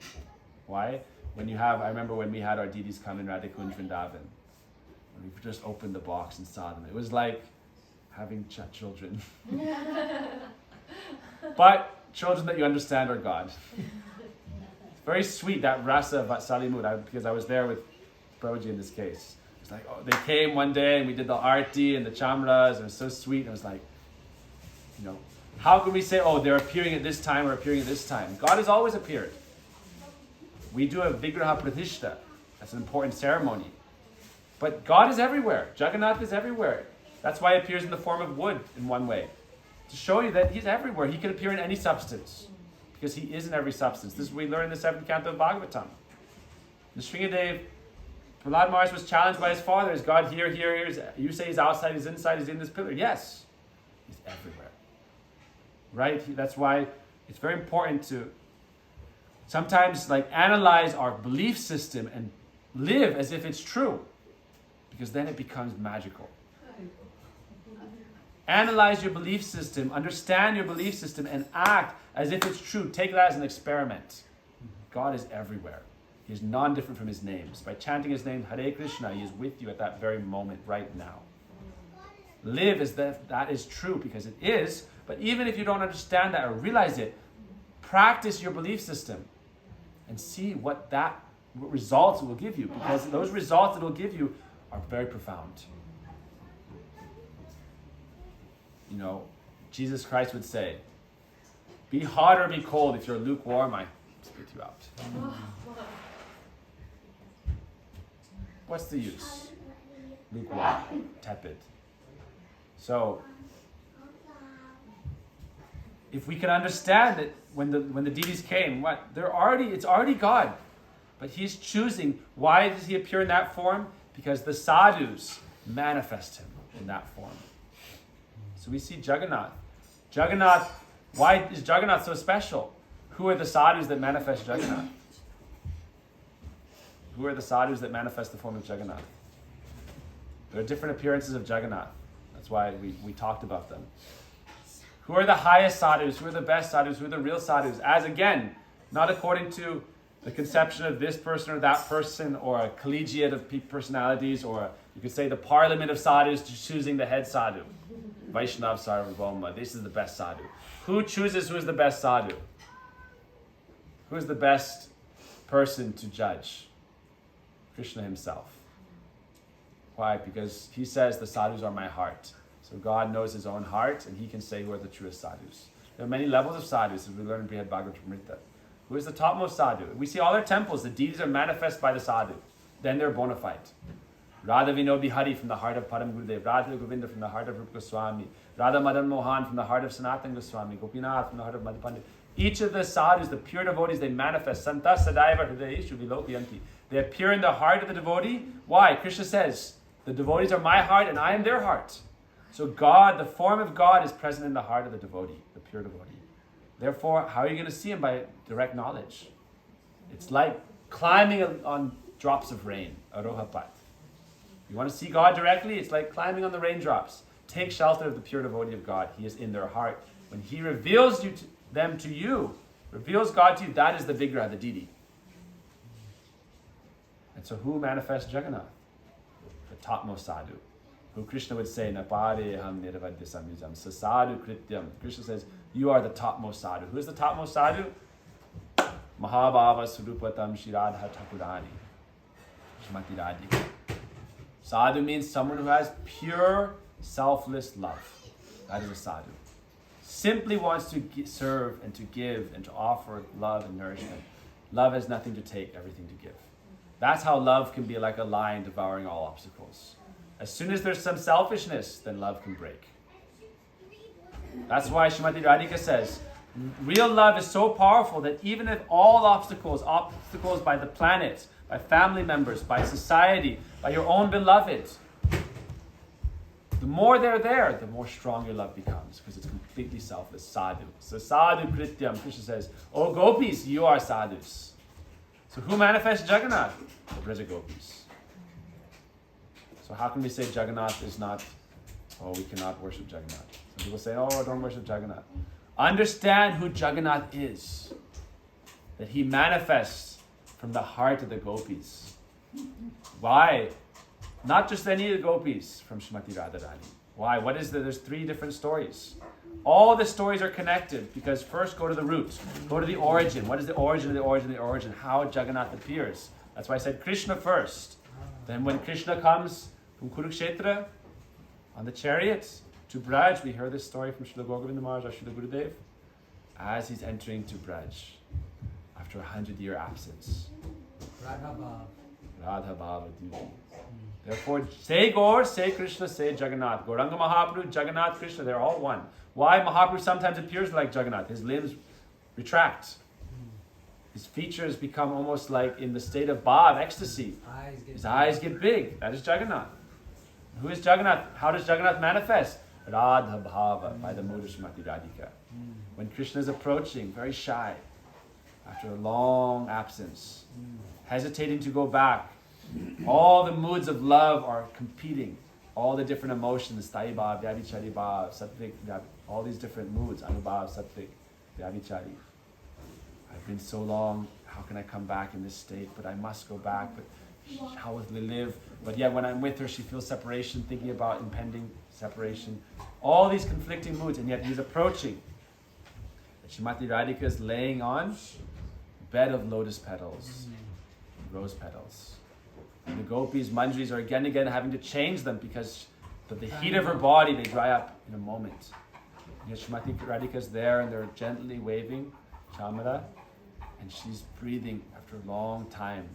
Why? I remember when we had our deities come in Radhikund Vrindavan, when we just opened the box and saw them. It was like having children. But children that you understand are God. It's very sweet, that rasa of Vatsalimud, because I was there with Prabhuji in this case. It's like, they came one day and we did the arti and the chamras, and it was so sweet. And it was like, how can we say, they're appearing at this time or appearing at this time? God has always appeared. We do a Vigraha Pratishta. That's an important ceremony. But God is everywhere. Jagannath is everywhere. That's why he appears in the form of wood in one way. To show you that he's everywhere. He can appear in any substance. Because he is in every substance. This is what we learn in the 7th canto of Bhagavatam. The Sringadev, Prahlad Maharaj was challenged by his father. Is God here? You say he's outside, he's inside, he's in this pillar. Yes. He's everywhere. Right? That's why it's very important to sometimes analyze our belief system and live as if it's true. Because then it becomes magical. Analyze your belief system, understand your belief system, and act as if it's true. Take that as an experiment. God is everywhere. He is non-different from his names. By chanting his name, Hare Krishna, he is with you at that very moment, right now. Live as if that is true, because it is. But even if you don't understand that or realize it, practice your belief system and see what results it will give you. Because those results it will give you are very profound. Jesus Christ would say, be hot or be cold. If you're lukewarm, I spit you out. What's the use? Lukewarm, tepid. So, if we can understand that when the deities came, it's already God. But he's choosing. Why does he appear in that form? Because the sadhus manifest him in that form. So we see Jagannath. Why is Jagannath so special? Who are the sadhus that manifest Jagannath? Who are the sadhus that manifest the form of Jagannath? There are different appearances of Jagannath. That's why we talked about them. Who are the highest sadhus? Who are the best sadhus? Who are the real sadhus? As again, not according to the conception of this person or that person, or a collegiate of personalities, or you could say the parliament of sadhus choosing the head sadhu. Vaishnav Sarvabhauma, this is the best sadhu. Who chooses who is the best sadhu? Who is the best person to judge? Krishna himself. Why? Because he says the sadhus are my heart. So God knows his own heart, and he can say who are the truest sadhus. There are many levels of sadhus, as we learn in Brihad Bhagavatamrita. Who is the topmost sadhu? We see all our temples, the deities are manifest by the sadhu. Then they're bona fide. Radha Vinodi Hari from the heart of Param Gurudev, Radha Govinda from the heart of Rupa Goswami, Radha Madan Mohan from the heart of Sanatana Goswami, Gopinath from the heart of Madhupandit. Each of the sadhus, the pure devotees, they manifest. Santa Sadaiva Hridayeshu Vilokayanti. They appear in the heart of the devotee. Why? Krishna says, the devotees are my heart and I am their heart. So God, the form of God is present in the heart of the devotee, the pure devotee. Therefore, how are you going to see him? By direct knowledge. It's like climbing on drops of rain, arohapat. You want to see God directly? It's like climbing on the raindrops. Take shelter of the pure devotee of God. He is in their heart. When he reveals them to you, reveals God to you, that is the Vigraha, the deity. And so who manifests Jagannath? The topmost sadhu. Who Krishna would say, Napareham nirvadya samyujam sasadhu krityam. Krishna says, you are the topmost sadhu. Who is the topmost sadhu? Mahabhava Surupatam Shiradha Thakurani. Shrimati Radhika. Sadhu means someone who has pure, selfless love. That is a sadhu. Simply wants to serve and to give and to offer love and nourishment. Love has nothing to take, everything to give. That's how love can be like a lion devouring all obstacles. As soon as there's some selfishness, then love can break. That's why Srimati Radhika says, real love is so powerful that even if all obstacles by the planet, by family members, by society, by your own beloved, the more they're there, the more strong your love becomes, because it's completely selfless. Sadhu. So sadhu krityam, Krishna says, oh gopis, you are sadhus. So who manifests Jagannath? The Braja gopis. So how can we say Jagannath is not, oh, we cannot worship Jagannath? Some people say, oh, don't worship Jagannath. Understand who Jagannath is. That he manifests from the heart of the gopis. Why? Not just any of the gopis from Srimati Radharani. Why? What is there's 3 different stories. All the stories are connected because first go to the root. Go to the origin. What is the origin of the origin of the origin? How Jagannath appears. That's why I said Krishna first. Then when Krishna comes from Kurukshetra on the chariots to Braj, we heard this story from Srila Govinda Maharaj or Srila Gurudev, as he's entering to Braj after 100-year absence. Radha Bhav. Radha Bhava Duty. Therefore, say Gaur, say Krishna, say Jagannath. Gauranga Mahaprabhu, Jagannath, Krishna, they're all one. Why Mahaprabhu sometimes appears like Jagannath? His limbs retract. His features become almost like in the state of bhav, ecstasy. His eyes get big. That is Jagannath. Who is Jagannath? How does Jagannath manifest? Radha Bhava, by the mood of Srimati Radhika. When Krishna is approaching, very shy, after a long absence, hesitating to go back, all the moods of love are competing. All the different emotions, Sthayi Bhav, Vyabhichari Bhav, Sattvik, all these different moods, Anubhav, Sattvik, Vyabhichari. I've been so long, how can I come back in this state? But I must go back, but how will we live? But yet when I'm with her, she feels separation, thinking about impending separation. All these conflicting moods, and yet he's approaching. Srimati Radhika is laying on a bed of lotus petals, rose petals. And the gopis, manjaris are again and again having to change them because of the heat of her body, they dry up in a moment. And yet Srimati Radhika is there and they're gently waving chamara, and she's breathing after a long time.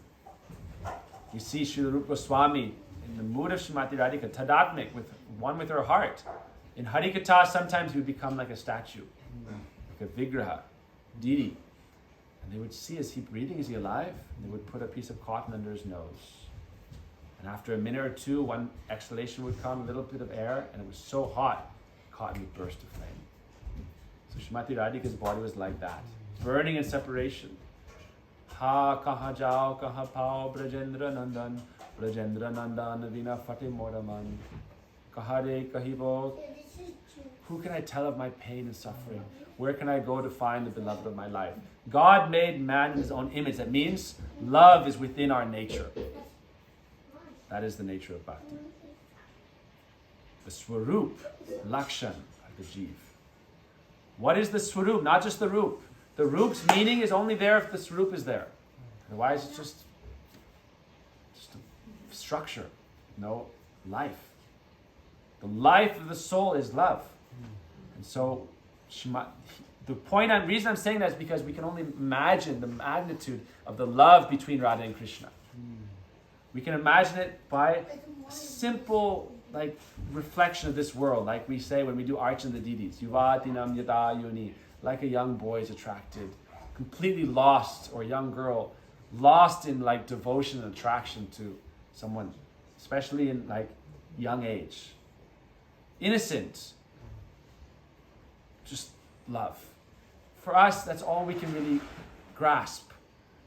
We see Srila Rupa Goswami in the mood of Srimati Radhika, tadatmik, with one with her heart. In Harikatha, sometimes he would become like a statue, like a vigraha, deity. And they would see, is he breathing? Is he alive? And they would put a piece of cotton under his nose. And after a minute or two, one exhalation would come, a little bit of air, and it was so hot, cotton would burst to flame. So Srimati Radhika's body was like that, burning in separation. Ha kaha jao kaha pao Brajendra Nandan vina fate moraman. Kahare kahibo. Who can I tell of my pain and suffering? Where can I go to find the beloved of my life? God made man in his own image. That means love is within our nature. That is the nature of bhakti. The swarup, lakshan of the jiv. What is the swarup? Not just the roop. The roop's meaning is only there if the swarup is there. Otherwise it's just a structure, no life. The life of the soul is love. And so the reason I'm saying that is because we can only imagine the magnitude of the love between Radha and Krishna. We can imagine it by a simple reflection of this world, like we say when we do Archana the deities. Yuvatinam yada yuni, like a young boy is attracted, completely lost, or a young girl, lost in devotion and attraction to someone, especially in young age. Innocent. Just love. For us, that's all we can really grasp.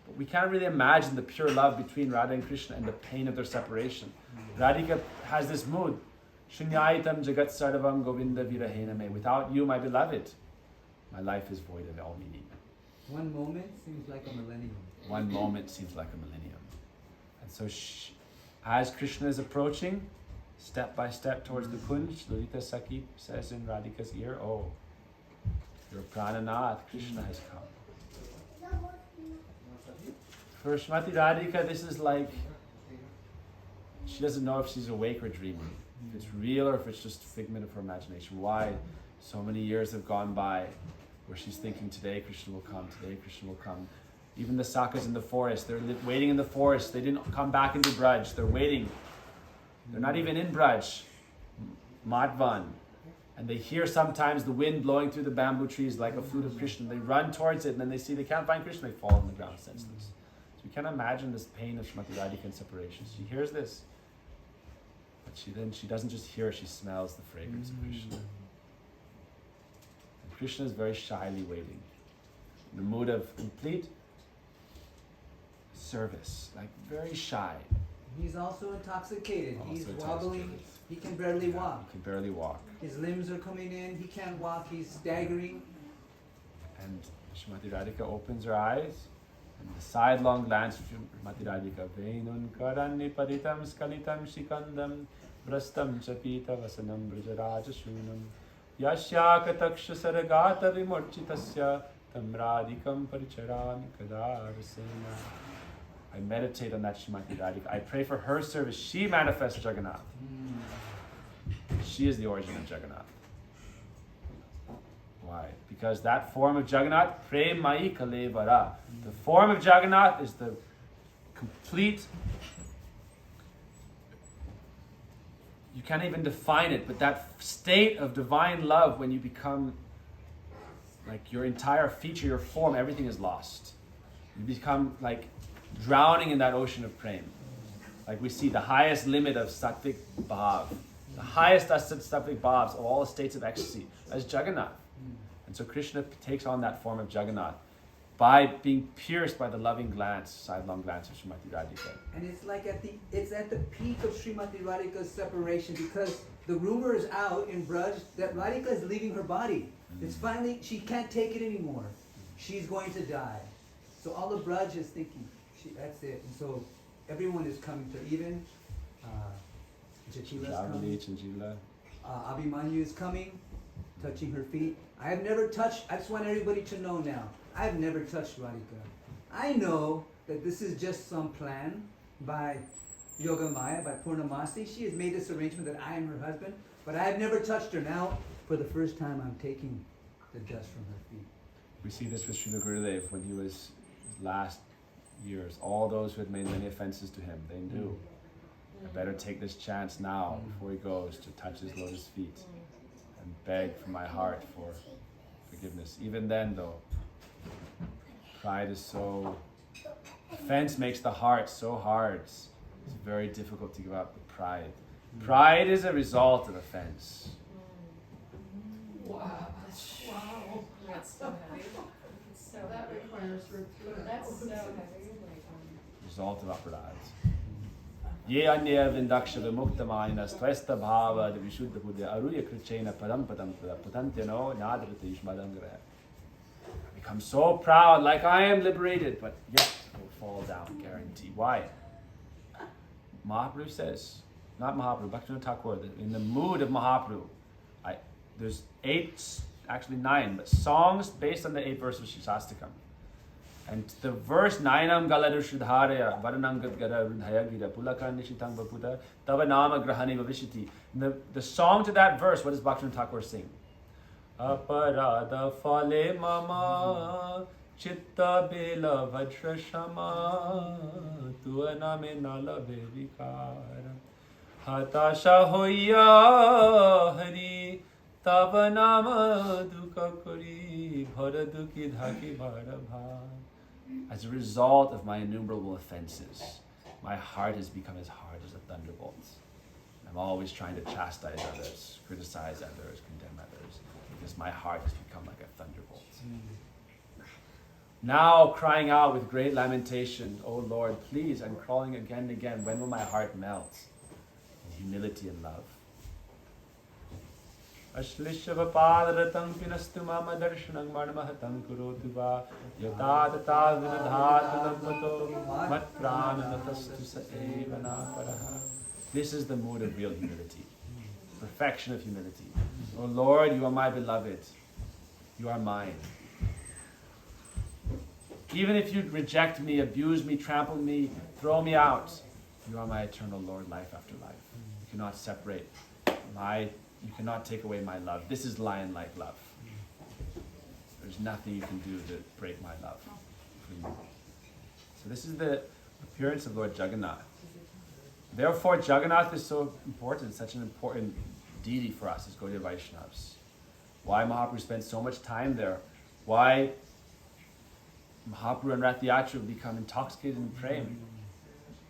But we can't really imagine the pure love between Radha and Krishna and the pain of their separation. Radhika has this mood. Shunyaitam jagat sarvam govinda virahena me. Without you, my beloved, my life is void of all meaning. One moment seems like a millennium. One moment seems like a millennium. And so as Krishna is approaching, step by step towards the Kunj, Lalita Sakhi says in Radhika's ear, oh, your Prananath, Krishna has come. For Srimati Radhika, this is like, she doesn't know if she's awake or dreaming. If it's real or if it's just a figment of her imagination. Why? So many years have gone by where she's thinking, today Krishna will come, today Krishna will come. Even the Sakas in the forest, they're waiting in the forest. They didn't come back into Braj. They're waiting. They're not even in Braj, Madhvan. And they hear sometimes the wind blowing through the bamboo trees like a flute of Krishna. They run towards it and then they see they can't find Krishna. They fall on the ground senseless. So you can imagine this pain of Srimati Radhika in separation. She hears this. But she doesn't just hear it, she smells the fragrance of Krishna. And Krishna is very shyly waiting. In a mood of complete service, like very shy. He's also intoxicated. He's Also wobbling. intoxicated. He can barely walk. He can barely walk. His limbs are coming in. He can't walk. He's staggering. And Srimati Radhika opens her eyes, and the sidelong glance of Srimati Radhika, Venun karanni paritam skalitam shikandam brastam chapita vasanam brajaraja shunam yasyaka taksha saragata vimurchitasya tam radhikam paricharami kadarasena. I meditate on that Srimati Radhika. I pray for her service. She manifests Jagannath. She is the origin of Jagannath. Why? Because that form of Jagannath, Premai Kalevara. The form of Jagannath is the complete, you can't even define it, but that state of divine love when you become, like your entire feature, your form, everything is lost. You become like drowning in that ocean of prem. Like we see the highest limit of sattvic bhav. The highest sattvic bhavs of all states of ecstasy. That's Jagannath. And so Krishna takes on that form of Jagannath by being pierced by the loving glance, sidelong glance of Srimati Radhika. And it's like it's at the peak of Srimati Radhika's separation, because the rumor is out in Braj that Radhika is leaving her body. It's finally, she can't take it anymore. She's going to die. So all of Braj is thinking, that's it. And so everyone is coming to her. Even Jatila's coming. Abhimanyu is coming, touching her feet. I have never touched, I just want everybody to know now, I have never touched Radhika. I know that this is just some plan by Yoga Maya, by Purnamasi. She has made this arrangement that I am her husband, but I have never touched her. Now, for the first time, I'm taking the dust from her feet. We see this with Srila Gurudev when he was his last years. All those who had made many offenses to him, they knew, I better take this chance now before he goes to touch his lotus feet and beg from my heart for forgiveness. Even then though, pride is so, offense makes the heart so hard. It's very difficult to give up the pride. Pride is a result of offense. Wow. That's so heavy. So That requires repentance. That's so heavy. Result of aparads. Ye anya vindaksha vimuktamayana svesta bhava vishuddha buddha aruya krichena padam padam patantyano nadrata ishmadangra. I become so proud, like I am liberated, but yet I will fall down, guarantee. Why? Mahaprabhu says, not Mahaprabhu, Bhaktivinoda Thakur, in the mood of Mahaprabhu, there's 9, but songs based on the 8 verses of Shastakam. And the verse Nainam Galadu Shudharaya Varanam Gadgara Rudhayagira Pulaka Nishitang Vaputa Tava Nama Grahani Vavishiti. The song to that verse, what does Bhaktivinoda Thakur sing? Aparada Fale Mama Chitta Bela Vajra Shama Tuaname Nala Bevikara Hatasha Hoya Hari Tava Nama Duka Kuri Bharaduki Dhaki Bharabha. As a result of my innumerable offenses, my heart has become as hard as a thunderbolt. I'm always trying to chastise others, criticize others, condemn others, because my heart has become like a thunderbolt. Now crying out with great lamentation, "Oh Lord, please," I'm crawling again and again, when will my heart melt in humility and love? Ashlishava padaratam pinastu mama darshanam marmahatam kurotu va yatadata vinadhatanavato mat prananatastu sa eva naparaha. This is the mood of real humility, perfection of humility. Oh Lord, you are my beloved. You are mine. Even if you reject me, abuse me, trample me, throw me out, you are my eternal Lord, life after life. You cannot separate you cannot take away my love. This is lion-like love. There's nothing you can do to break my love for you. So this is the appearance of Lord Jagannath. Therefore, Jagannath is so important, such an important deity for us as Gaudiya Vaishnavas. Why Mahaprabhu spent so much time there? Why Mahaprabhu and Rath Yatra become intoxicated in prem?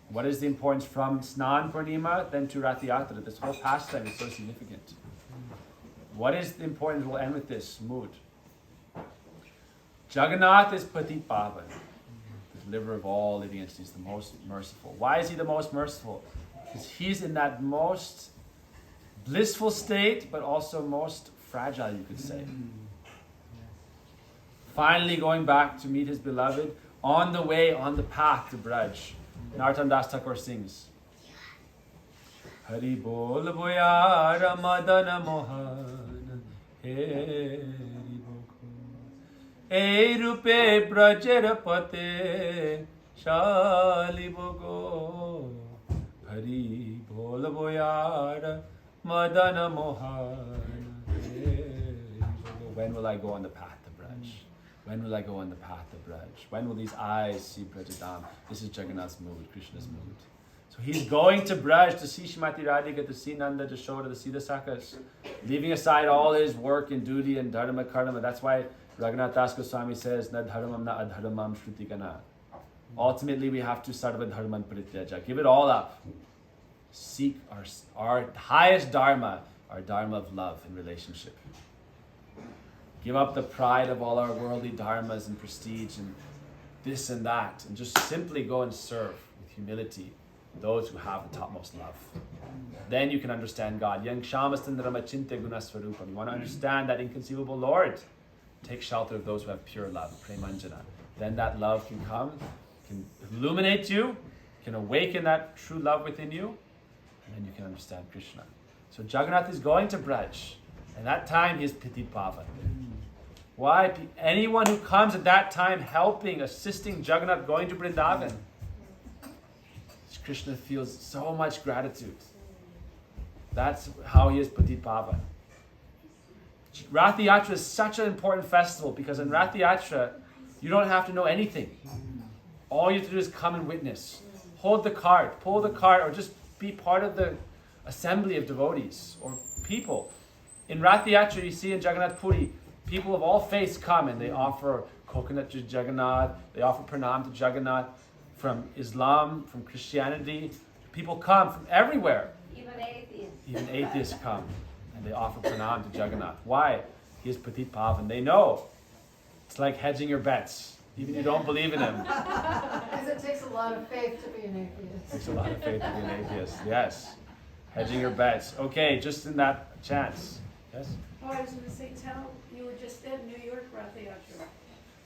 What is the importance from Snan Purnima then to Rath Yatra? This whole pastime is so significant. What is the importance? We'll end with this mood. Jagannath is Patit Pavan, the deliverer of all living entities, the most merciful. Why is he the most merciful? Because he's in that most blissful state, but also most fragile, you could say. Finally going back to meet his beloved, on the way, on the path to Braj. Narottam Das Thakur sings, Hari bol boyara madana mohan, Hari boko. Ei rupe brajer pate, Shali boko. Hari bol boyara madana mohan, When will I go on the path to Braj? When will I go on the path of Braj? When will these eyes see Brajadam? This is Jagannath's mood, Krishna's mood. So he's going to Braj to see Shrimati Radhika, to see Nanda, Jashoda, to see the Sakhas, leaving aside all his work and duty and dharma karma. That's why Raghunath Das Goswami says, Na dharmam na adharmam shrutikana. Ultimately, we have to sarva dharman parityaja. Give it all up. Seek our highest dharma, our dharma of love and relationship. Give up the pride of all our worldly dharmas and prestige and this and that, and just simply go and serve with humility those who have the topmost love. Then you can understand God. Yang Shamastundarama Chinte Gunaswarupam. You want to understand that inconceivable Lord. Take shelter of those who have pure love, Premanjana. Then that love can come, can illuminate you, can awaken that true love within you, and then you can understand Krishna. So Jagannath is going to Braj, and that time he is Piti Pavan. Why? Anyone who comes at that time helping, assisting Jagannath going to Vrindavan, Krishna feels so much gratitude. That's how he is Patit Pavan. Rath Yatra is such an important festival because in Rath Yatra, you don't have to know anything. All you have to do is come and witness. Hold the cart, pull the cart, or just be part of the assembly of devotees or people. In Rath Yatra, you see in Jagannath Puri, people of all faiths come and they offer coconut to Jagannath, they offer pranam to Jagannath. From Islam, from Christianity, people come from everywhere. Even atheists come and they offer pranam to Jagannath. Why? He is Patit Pavan. They know. It's like hedging your bets. Even if you don't believe in him. Because it takes a lot of faith to be an atheist. It takes a lot of faith to be an atheist. Yes. Hedging your bets. Okay, just in that chance. Yes? Oh, I was going to say, you were just in New York, Rath Yatra.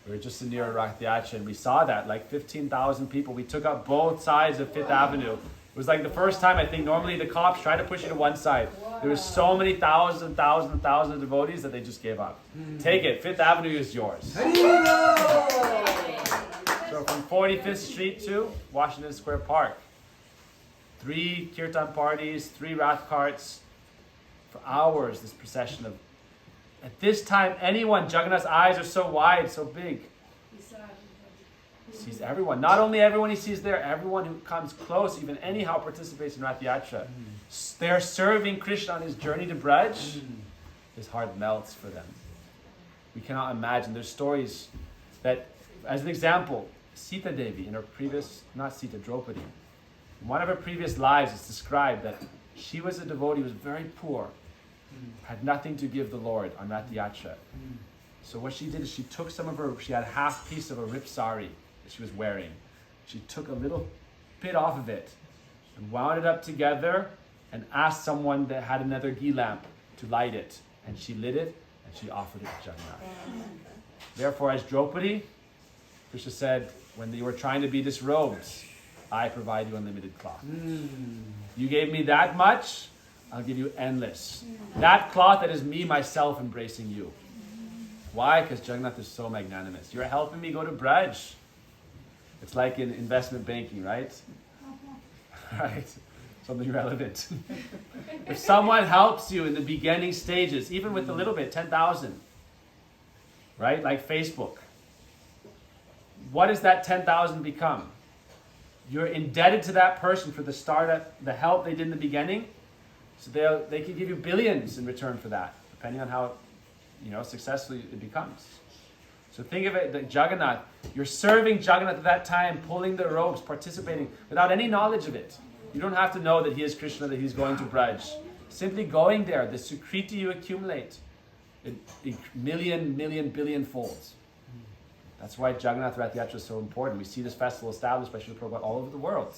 We were just in near Rath Yatra and we saw that, like 15,000 people. We took up both sides of Fifth Avenue. It was like the first time, I think, normally the cops try to push you to one side. There were so many thousands of devotees that they just gave up. Take it. Fifth Avenue is yours. So from 45th Street to Washington Square Park. 3 kirtan parties, 3 rath carts. For hours, this procession of... At this time, anyone, Jagannath's eyes are so wide, so big. He sees everyone. Not only everyone he sees there, everyone who comes close, even anyhow participates in Rath Yatra. They're serving Krishna on his journey to Braj. His heart melts for them. We cannot imagine. There's stories that, as an example, Sita Devi in her previous, not Sita, Draupadi, in one of her previous lives it's described that she was a devotee who was very poor, had nothing to give the Lord on Rath Yatra. So what she did is she took she had a half piece of a rip sari that she was wearing. She took a little bit off of it and wound it up together and asked someone that had another ghee lamp to light it. And she lit it and she offered it to Jagannath. Therefore, as Draupadi, Krishna said, when they were trying to be disrobed, I provide you unlimited cloth. You gave me that much, I'll give you endless. That cloth, that is me, myself, embracing you. Why? Because Jagannath is so magnanimous. You're helping me go to Braj. It's like in investment banking, right? Right? Something relevant. If someone helps you in the beginning stages, even with a little bit, 10,000, right? Like Facebook. What does that 10,000 become? You're indebted to that person for the startup, the help they did in the beginning. So they can give you billions in return for that, depending on how successful it becomes. So think of it, that Jagannath, you're serving Jagannath at that time, pulling the ropes, participating, without any knowledge of it. You don't have to know that he is Krishna, that he's going to Braj. Simply going there, the sukriti you accumulate, a million, billion folds. That's why Jagannath Rath-yatra is so important. We see this festival established by Srila Prabhupada all over the world.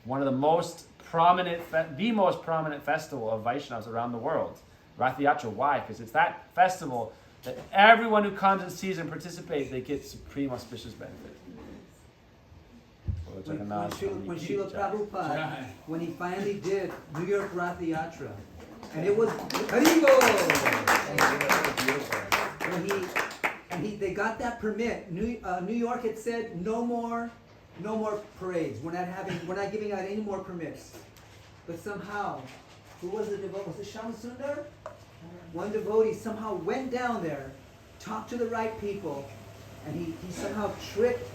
One of the most prominent, the most prominent festival of Vaishnavas around the world. Rath-yatra, why? Because it's that festival that everyone who comes and sees and participates, they get supreme auspicious benefit. When Srila Prabhupada, when he finally did New York Rath-yatra, and it was they got that permit. New York had said no more parades. We're not giving out any more permits. But somehow, who was the devotee? Was it Shama Sundar? One devotee somehow went down there, talked to the right people, and he somehow tricked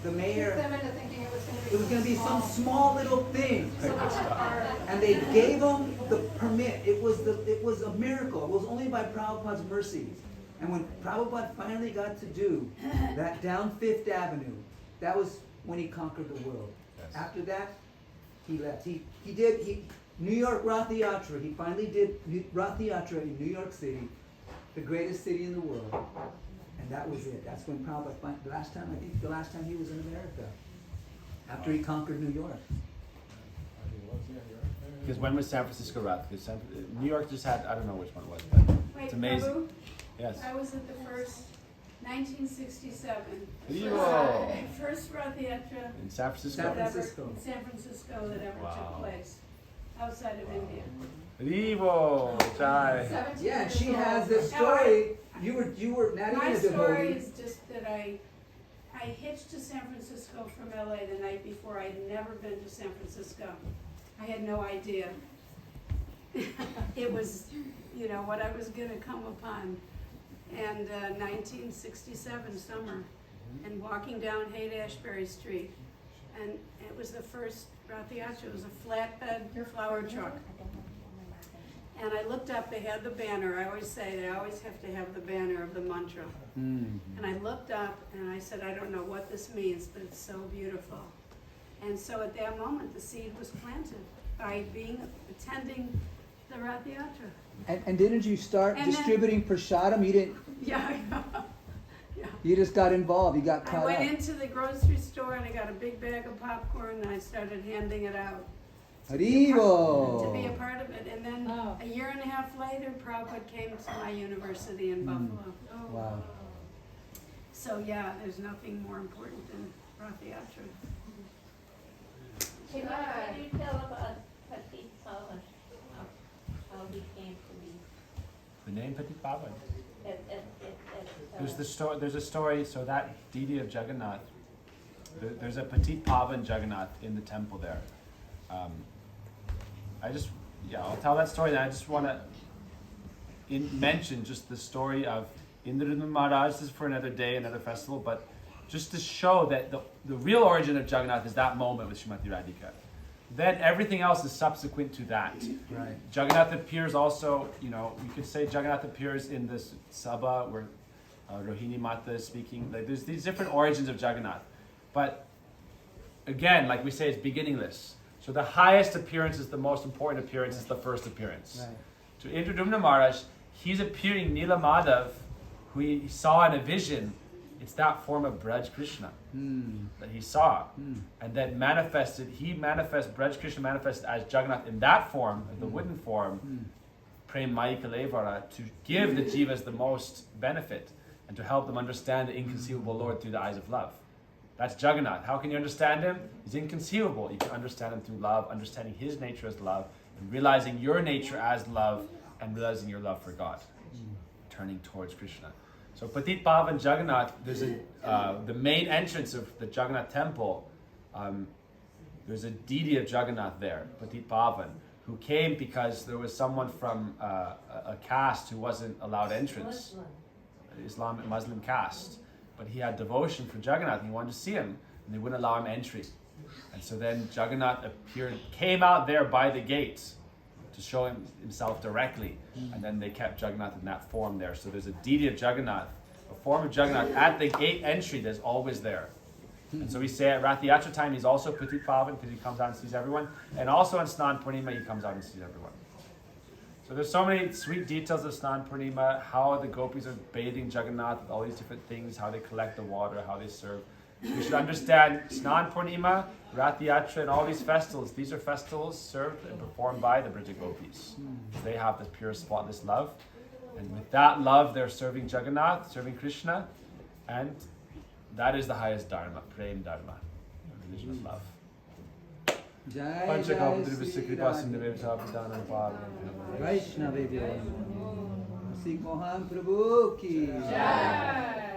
the mayor. Them into thinking It was going to be some small little thing, and they gave him the permit. It was a miracle. It was only by Prabhupada's mercy. And when Prabhupada finally got to do that down Fifth Avenue, that was when he conquered the world. Yes. After that, he left. He did New York Rath-yatra. He finally did Rath-yatra in New York City, the greatest city in the world. And that was it. That's when Prabhupada, the last time he was in America, after he conquered New York. Because when was San Francisco Rath? Because New York just had, I don't know which one it was, but Wait, it's amazing. Prabhu, Yes. I was at the first 1967. Yo. First Rath-yatra In San Francisco. San Francisco. San Francisco that ever Wow. took place outside of India. Rivo, Jai. 17 Yeah, and years she old. has this Now, story. You were not My even a story devotee. is just that I hitched to San Francisco from LA the night before. I'd never been to San Francisco. I had no idea. It was, what I was going to come upon. And 1967 summer, and walking down Haight-Ashbury Street. And it was the first Rath-yatra. It was a flatbed flower truck. And I looked up, they had the banner. I always say they always have to have the banner of the mantra. Mm. And I looked up and I said, I don't know what this means, but it's so beautiful. And so at that moment, the seed was planted by attending the Rath-yatra. And didn't you start And then- distributing prasadam? You didn't. Yeah. You just got involved. You got I caught went up. into the grocery store and I got a big bag of popcorn and I started handing it out to be a Haribo. part of it. And then a year and a half later, Prabhupada came to my university in Buffalo. Wow. So yeah, there's nothing more important than Rath-yatra. Can you tell about Petit Pavan, how he came to be The name Petit Pavan. at There's a story. So that deity of Jagannath, there's a Petit Pavan Jagannath in the temple there. I'll tell that story. Then I just want to mention just the story of Indradumna Maharaj. This is for another day, another festival, but just to show that the real origin of Jagannath is that moment with Srimati Radhika. Then everything else is subsequent to that. Right. Jagannath appears also, you could say Jagannath appears in this Sabha where Rohini Mata is speaking. Like there's these different origins of Jagannath. But again, like we say, it's beginningless. So the highest appearance is the most important appearance, is the first appearance. Right. To Indradumna Maharaj, he's appearing Nila Madhav, who he saw in a vision. It's that form of Braj Krishna that he saw. And that Braj Krishna manifested as Jagannath in that form, the wooden form, Prem Mai Kalevara, to give the jivas the most benefit and to help them understand the inconceivable Lord through the eyes of love. That's Jagannath. How can you understand him? He's inconceivable. You can understand him through love, understanding his nature as love, and realizing your nature as love, and realizing your love for God, turning towards Krishna. So Patit Pavan Jagannath, there's the main entrance of the Jagannath temple. There's a deity of Jagannath there, Patit Pavan, who came because there was someone from a caste who wasn't allowed entrance, Muslim caste, but he had devotion for Jagannath and he wanted to see him, and they wouldn't allow him entry. And so then Jagannath came out there by the gates to show himself directly, and then they kept Jagannath in that form there. So there's a deity of Jagannath, a form of Jagannath at the gate entry that's always there. And so we say at Rath-yatra time he's also Patit Pavan because he comes out and sees everyone, and also on Snan Purnima he comes out and sees everyone. So there's so many sweet details of Snan Purnima, how the gopis are bathing Jagannath with all these different things, how they collect the water, how they serve. We should understand Snan Purnima, Rath-yatra, and all these festivals. These are festivals served and performed by the Brija Gopis. They have this pure, spotless love. And with that love, they're serving Jagannath, serving Krishna. And that is the highest dharma, prem dharma, religion of love. Jai Panchakapadriva Shri Sikripa Radhe. Sindhaveta Pradana Pada. Vaishnava Sik Mohan Prabhu ki Jai.